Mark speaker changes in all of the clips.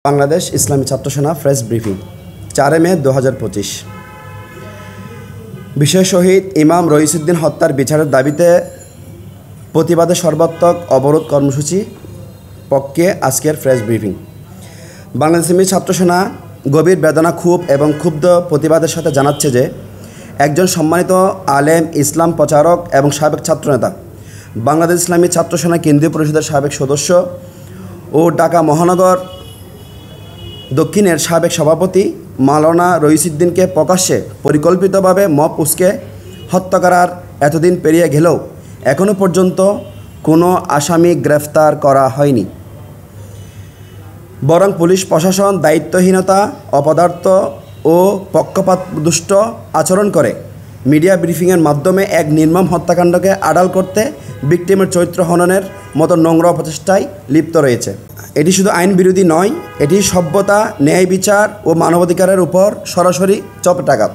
Speaker 1: বাংলাদেশ ইসলামী ছাত্র সেনা press briefing 4 মে 2025। বিষয় শহীদ ইমাম রইসুদ্দিন হত্যার বিচারের দাবিতে প্রতিবাদে সর্বাত্মক অবরোধ কর্মসূচি পক্ষে আজকের প্রেস ব্রিফিং। বাংলাদেশ ইসলামী ছাত্র সেনা গভীর বেদনা, ক্ষোভ এবং ক্ষুব্ধ প্রতিবাদের সাথে জানাচ্ছে যে একজন সম্মানিত আলেম, ইসলাম প্রচারক এবং সাবেক ছাত্রনেতা, বাংলাদেশ ইসলামী ছাত্র সেনা কেন্দ্রীয় পরিষদের সাবেক সদস্য ও ঢাকা মহানগর দক্ষিণের সাবেক সভাপতি মাওলানা রইসুদ্দিনকে প্রকাশ্যে পরিকল্পিতভাবে মব উস্কে হত্যা করার এতদিন পেরিয়ে গেলেও এখনও পর্যন্ত কোনো আসামি গ্রেফতার করা হয়নি। বরং পুলিশ প্রশাসন দায়িত্বহীনতা, অপদার্থ ও পক্ষপাতদুষ্ট আচরণ করে মিডিয়া ব্রিফিংয়ের মাধ্যমে এক নির্মম হত্যাকাণ্ডকে আড়াল করতে ভিকটিমের চরিত্র হননের মতো নোংরা প্রচেষ্টায় লিপ্ত রয়েছে। এটি শুধু আইন বিরোধী নয়, এটি সভ্যতা, ন্যায় বিচার ও মানবাধিকারের উপর সরাসরি চপেটাঘাত।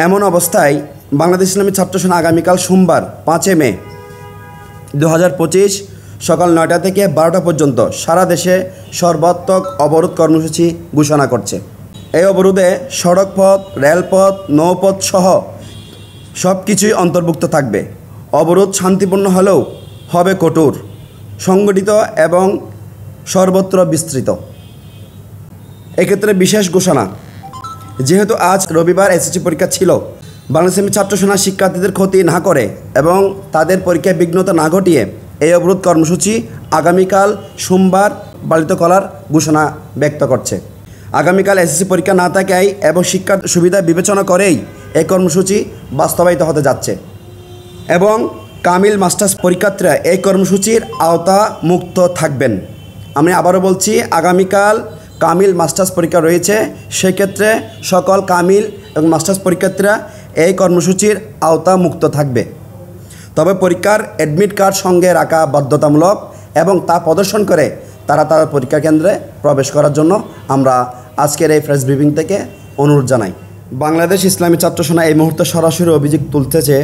Speaker 1: এমন অবস্থায় বাংলাদেশ ইসলামী ছাত্র সেনা আগামীকাল সোমবার 5 মে 2025 সকাল 9টা থেকে 12টা পর্যন্ত সারা দেশে সর্বাত্মক অবরোধ কর্মসূচি ঘোষণা করছে। এই অবরোধে সড়কপথ, রেলপথ, নৌপথ সহ সব কিছুই অন্তর্ভুক্ত থাকবে। অবরোধ শান্তিপূর্ণ হলেও হবে কঠোর, সংগঠিত এবং সর্বত্র বিস্তৃত। এক্ষেত্রে বিশেষ ঘোষণা, যেহেতু আজ রবিবার এসএসসি পরীক্ষা ছিল, বাংলাদেশ ইসলামী ছাত্র সেনা শিক্ষার্থীদের ক্ষতি না করে এবং তাদের পরীক্ষায় বিঘ্নতা না ঘটিয়ে এই অবরোধ কর্মসূচি আগামীকাল সোমবার পালিত করার ঘোষণা ব্যক্ত করছে। আগামীকাল এসএসসি পরীক্ষা না থাকায় এবং শিক্ষার সুবিধা বিবেচনা করেই এই কর্মসূচি বাস্তবায়িত হতে যাচ্ছে এবং কামিল মাস্টার্স পরীক্ষার্থীরা এই কর্মসূচির আওতা মুক্ত থাকবেন। আমি আবারও বলছি, আগামীকাল কামিল মাস্টার্স পরীক্ষা রয়েছে, সেক্ষেত্রে সকল কামিল এবং মাস্টার্স পরীক্ষার্থীরা এই কর্মসূচির আওতা মুক্ত থাকবে। তবে পরীক্ষার অ্যাডমিট কার্ড সঙ্গে রাখা বাধ্যতামূলক এবং তা প্রদর্শন করে তারা তাদের পরীক্ষা কেন্দ্রে প্রবেশ করার জন্য আমরা আজকের এই প্রেস ব্রিফিং থেকে অনুরোধ জানাই। বাংলাদেশ ইসলামী ছাত্র সেনা এই মুহূর্তে সরাসরি অভিযোগ তুলতেছে,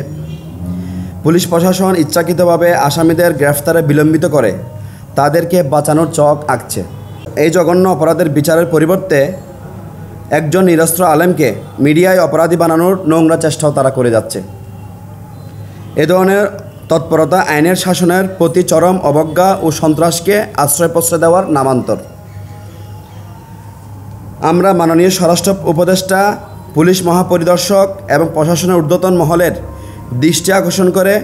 Speaker 1: পুলিশ প্রশাসন ইচ্ছাকৃতভাবে আসামিদের গ্রেফতারে বিলম্বিত করে তাদেরকে বাঁচানোর চক আঁকছে। এই জঘন্য অপরাধের বিচারের পরিবর্তে একজন নিরস্ত্র আলেমকে মিডিয়ায় অপরাধী বানানোর নোংরা চেষ্টাও তারা করে যাচ্ছে। এ ধরনের তৎপরতা আইনের শাসনের প্রতি চরম অবজ্ঞা ও সন্ত্রাসকে আশ্রয় প্রশ্রয় দেওয়ার নামান্তর। আমরা মাননীয় স্বরাষ্ট্র উপদেষ্টা, পুলিশ মহাপরিদর্শক এবং প্রশাসনের ঊর্ধ্বতন মহলের দৃষ্টি আকর্ষণ করে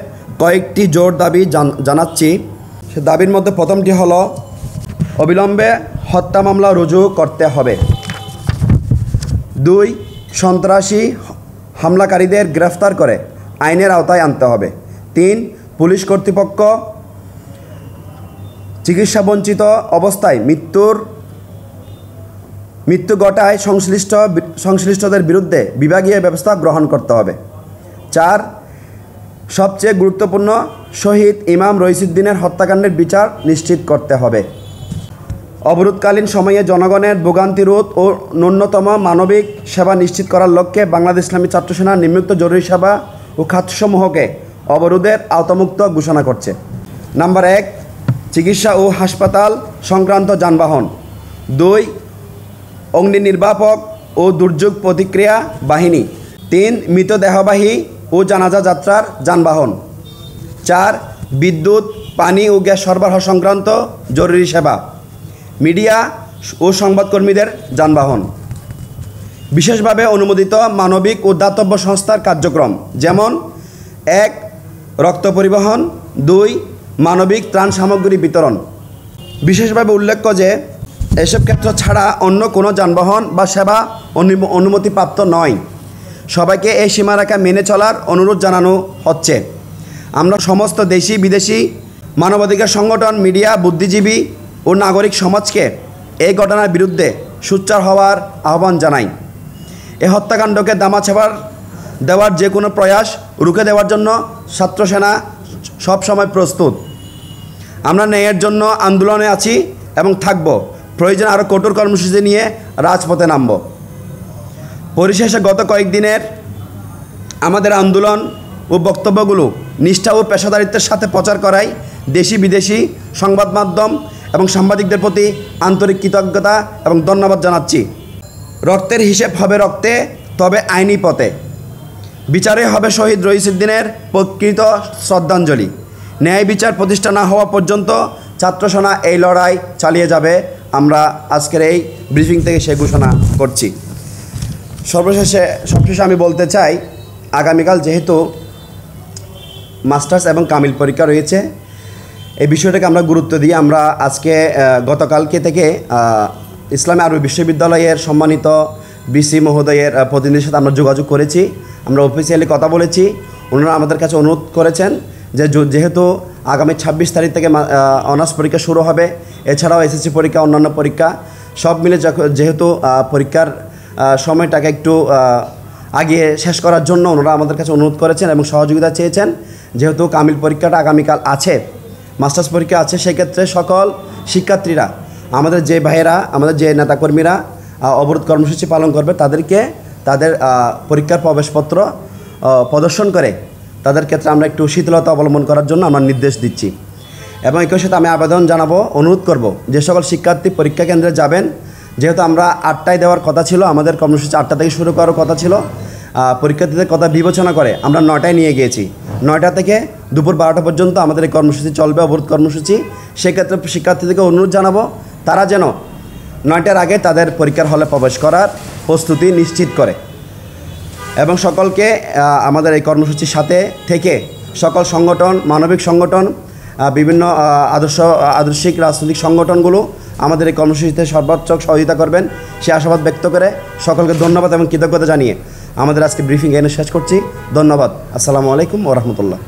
Speaker 1: কয়েকটি জোর দাবি জানাচ্ছি। সে দাবির মধ্যে প্রথমটি হলো, অবিলম্বে হত্যা মামলা রুজু করতে হবে। 2, সন্ত্রাসী হামলাকারীদের গ্রেফতার করে আইনের আওতায় আনতে হবে। 3, পুলিশ কর্তৃপক্ষ চিকিৎসাবঞ্চিত অবস্থায় মৃত্যু ঘটায় সংশ্লিষ্টদের বিরুদ্ধে বিভাগীয় ব্যবস্থা গ্রহণ করতে হবে। 4, সবচেয়ে গুরুত্বপূর্ণ, শহীদ ইমাম রইসুদ্দিনের হত্যাকাণ্ডের বিচার নিশ্চিত করতে হবে। অবরোধকালীন সময়ে জনগণের ভোগান্তি রোধ ও ন্যূনতম মানবিক সেবা নিশ্চিত করার লক্ষ্যে বাংলাদেশ ইসলামী ছাত্র সেনা নিম্নোক্ত জরুরি সেবা ও খাতসমূহকে অবরোধের আওতামুক্ত ঘোষণা করছে। নাম্বার 1, চিকিৎসা ও হাসপাতাল সংক্রান্ত যানবাহন। 2, অগ্নি নির্বাপক ও দুর্যোগ প্রতিক্রিয়া বাহিনী। 3, মৃতদেহবাহী ও জানাজা যাত্রার যানবাহন। 4, বিদ্যুৎ, পানি ও গ্যাস সরবরাহ সংক্রান্ত জরুরি সেবা, মিডিয়া ও সংবাদকর্মীদের যানবাহন। বিশেষভাবে অনুমোদিত মানবিক ও দাতব্য সংস্থার কার্যক্রম, যেমন 1, রক্ত পরিবহন, 2, মানবিক ত্রাণ সামগ্রী বিতরণ। বিশেষভাবে উল্লেখ্য যে এসব ক্ষেত্র ছাড়া অন্য কোনো যানবাহন বা সেবা অনুমতিপ্রাপ্ত নয়। সবাইকে এই সীমারেখা মেনে চলার অনুরোধ জানানো হচ্ছে। আমরা সমস্ত দেশি বিদেশি মানবাধিকার সংগঠন, মিডিয়া, বুদ্ধিজীবী ও নাগরিক সমাজকে এই ঘটনার বিরুদ্ধে সোচ্চার হওয়ার আহ্বান জানাই। এই হত্যাকাণ্ডকে দামাচাপা দেওয়ার যে কোনো প্রয়াস রুখে দেওয়ার জন্য ছাত্র সেনা সবসময় প্রস্তুত। আমরা ন্যায়ের জন্য আন্দোলনে আছি এবং থাকব। প্রয়োজন আরও কঠোর কর্মসূচি নিয়ে রাজপথে নামব। পরিশেষে গত কয়েকদিনের আমাদের আন্দোলন ও বক্তব্যগুলো নিষ্ঠা ও পেশাদারিত্বের সাথে প্রচার করাই দেশি বিদেশি সংবাদ মাধ্যম এবং সাংবাদিকদের প্রতি আন্তরিক কৃতজ্ঞতা এবং ধন্যবাদ জানাচ্ছি। রক্তের হিসেব হবে রক্তে, তবে আইনি পথে। বিচারে হবে শহীদ রইসুদ্দিনের প্রকৃত শ্রদ্ধাঞ্জলি। ন্যায় বিচার প্রতিষ্ঠা না হওয়া পর্যন্ত ছাত্রসেনা এই লড়াই চালিয়ে যাবে। আমরা আজকের এই ব্রিফিং থেকে সে ঘোষণা করছি। সবশেষে আমি বলতে চাই, আগামীকাল যেহেতু মাস্টার্স এবং কামিল পরীক্ষা রয়েছে, এই বিষয়টাকে আমরা গুরুত্ব দিয়ে আমরা আজকে গতকালকে থেকে ইসলামী আরবি বিশ্ববিদ্যালয়ের সম্মানিত বিসি মহোদয়ের প্রতিনিধির সাথে আমরা যোগাযোগ করেছি। আমরা অফিসিয়ালি কথা বলেছি। ওনারা আমাদের কাছে অনুরোধ করেছেন যে যেহেতু আগামী 26 তারিখ থেকে অনার্স পরীক্ষা শুরু হবে, এছাড়াও এসএসসি পরীক্ষা, অন্যান্য পরীক্ষা সব মিলে যেহেতু পরীক্ষার সময়টাকে একটু আগিয়ে শেষ করার জন্য ওনারা আমাদের কাছে অনুরোধ করেছেন এবং সহযোগিতা চেয়েছেন। যেহেতু কামিল পরীক্ষাটা আগামীকাল আছে, মাস্টার্স পরীক্ষা আছে, সেক্ষেত্রে সকল শিক্ষার্থীরা, আমাদের যে ভাইয়েরা, আমাদের যে নেতাকর্মীরা অবরোধ কর্মসূচি পালন করবে, তাদেরকে তাদের পরীক্ষার প্রবেশপত্র প্রদর্শন করে তাদের ক্ষেত্রে আমরা একটু শীতলতা অবলম্বন করার জন্য আমরা নির্দেশ দিচ্ছি। এবং একই সাথে আমি আবেদন জানাবো, অনুরোধ করব যে সকল শিক্ষার্থী পরীক্ষা কেন্দ্রে যাবেন, যেহেতু আমরা 8টায় দেওয়ার কথা ছিল, আমাদের কর্মসূচি 8টা থেকে শুরু করার কথা ছিল, পরীক্ষার্থীদের কথা বিবেচনা করে আমরা 9টায় নিয়ে গিয়েছি। 9টা থেকে দুপুর 12টা পর্যন্ত আমাদের এই কর্মসূচি চলবে, অবরোধ কর্মসূচি। সেক্ষেত্রে শিক্ষার্থীদেরকে অনুরোধ জানাবো তারা যেন 9টার আগে তাদের পরীক্ষার হলে প্রবেশ করার প্রস্তুতি নিশ্চিত করে। এবং সকলকে আমাদের এই কর্মসূচির সাথে থেকে সকল সংগঠন, মানবিক সংগঠন, বিভিন্ন আদর্শিক রাজনৈতিক সংগঠনগুলো আমাদের এই কর্মসূচিতে সর্বোচ্চ সহযোগিতা করবেন সে আশাবাদ ব্যক্ত করে সকলকে ধন্যবাদ এবং কৃতজ্ঞতা জানিয়ে আমাদের আজকে ব্রিফিং এনে শেষ করছি। ধন্যবাদ। আসসালামু আলাইকুম ওয়া রাহমাতুল্লাহ।